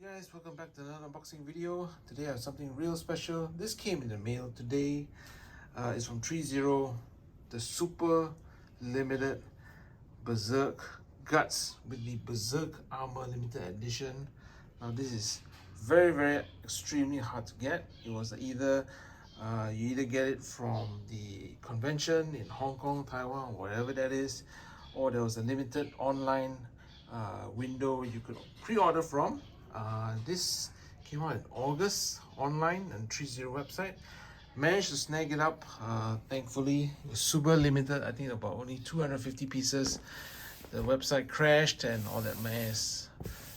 Guys, welcome back to another unboxing video. Today I have something real special. This came in the mail today. It's from Threezero, the super limited Berserk Guts with the Berserk Armor limited edition. Now this is very extremely hard to get. It was either you either get it from the convention in Hong Kong, Taiwan, wherever that is, or there was a limited online window you could pre-order from. This came out in August online on Threezero website. Managed to snag it up. Thankfully, it was super limited. I think about only 250 pieces. The website crashed and all that mess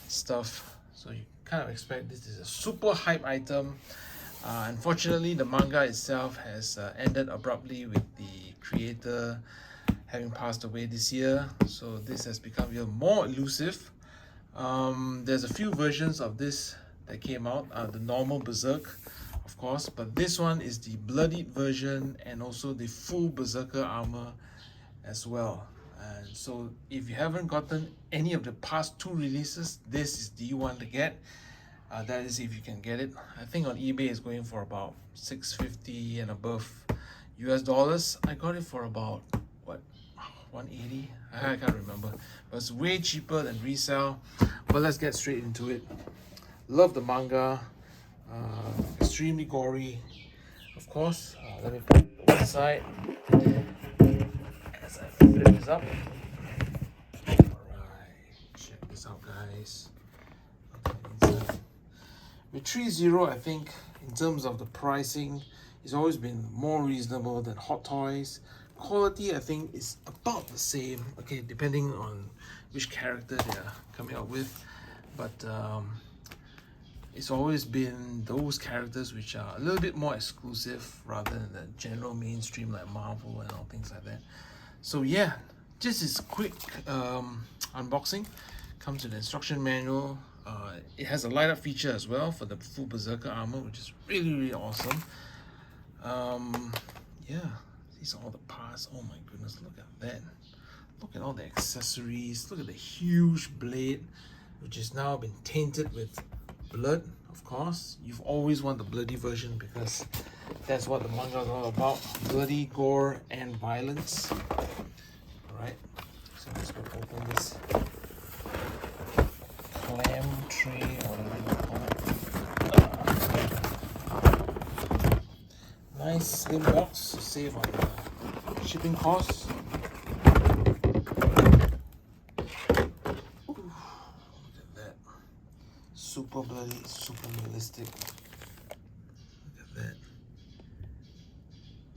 stuff. So you kind of expect this is a super hype item. Unfortunately, the manga itself has ended abruptly with the creator having passed away this year. So this has become even more elusive. There's a few versions of this that came out, the normal Berserk of course, but this one is the bloodied version and also the full Berserker armor as well. And so if you haven't gotten any of the past two releases, this is the one to get. That is if you can get it. I think on eBay it's going for about $650 and above US dollars. I got it for about what, 180? I can't remember, but it's way cheaper than resale. But let's get straight into it. Love the manga, extremely gory of course. Let me put it on one side as I flip this up. Alright, check this out guys. Okay, with Threezero, I think in terms of the pricing, it's always been more reasonable than Hot Toys. Quality I think is about the same, okay, depending on which character they're coming out with, but it's always been those characters which are a little bit more exclusive rather than the general mainstream like Marvel and all things like that. So yeah, just this quick unboxing. Comes with an instruction manual. It has a light up feature as well for the full Berserker armor, which is really awesome. Yeah, these are all the parts. Oh my goodness, look at that. Look at all the accessories. Look at the huge blade, which has now been tainted with blood, of course. You've always wanted the bloody version because that's what the manga is all about. Bloody, gore, and violence. Alright, so let's go open this clam tray, whatever you call it. Nice slim box to save on the shipping costs. Ooh, look at that. Super bloody, super realistic. Look at that.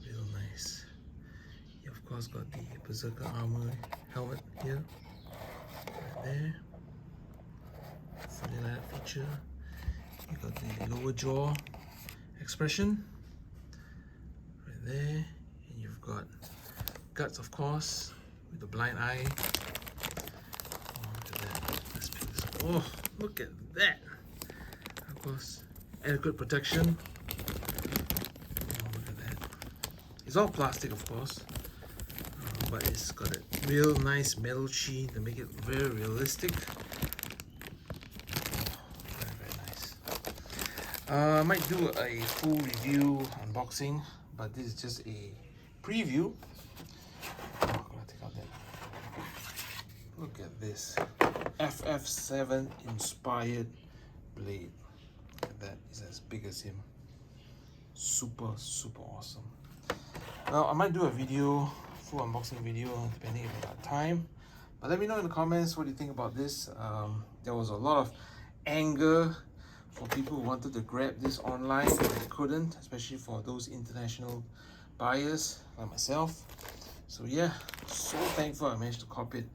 Real nice. You of course got the Berserker armor helmet here. Right there. Fully light up feature. You got the lower jaw expression right there, and you've got guts of course with the blind eye. Oh, look at that. Let's pick this up. Oh, look at that. Of course, adequate protection. Oh, look at that. It's all plastic of course, but it's got a real nice metal sheen to make it very realistic. I might do a full review unboxing, but this is just a preview. Oh, I'm gonna take out that. Look at this FF7 inspired blade. Look at that, it's as big as him. Super awesome. Now I might do a video, full unboxing video, depending if I got time. But let me know in the comments what you think about this. There was a lot of anger for people who wanted to grab this online but they couldn't, especially for those international buyers like myself. So yeah, so thankful I managed to cop it.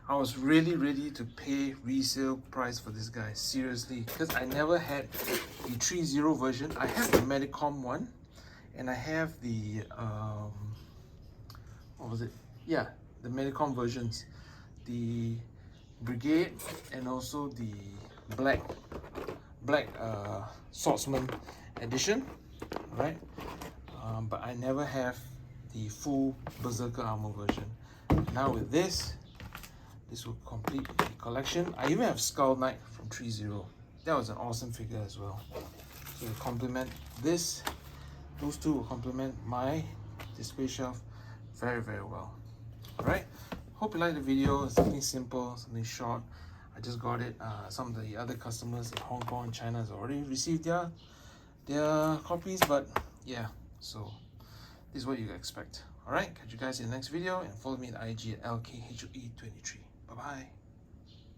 I was really ready to pay resale price for this guy, seriously, because I never had the Threezero version. I have the Medicom one, and I have the what was it? Yeah, the Medicom versions, the Brigade and also the Black Swordsman edition, right? But I never have the full Berserker armor version. Now with this will complete the collection. I even have Skull Knight from Threezero. that was an awesome figure as well. So to complement this, those two will complement my display shelf very, very well. Alright, hope you liked the video. Something simple, something short. I just got it. Some of the other customers in Hong Kong and China has already received their copies, but yeah, so this is what you expect. Alright, catch you guys in the next video and follow me at IG at LKHOE23. Bye bye.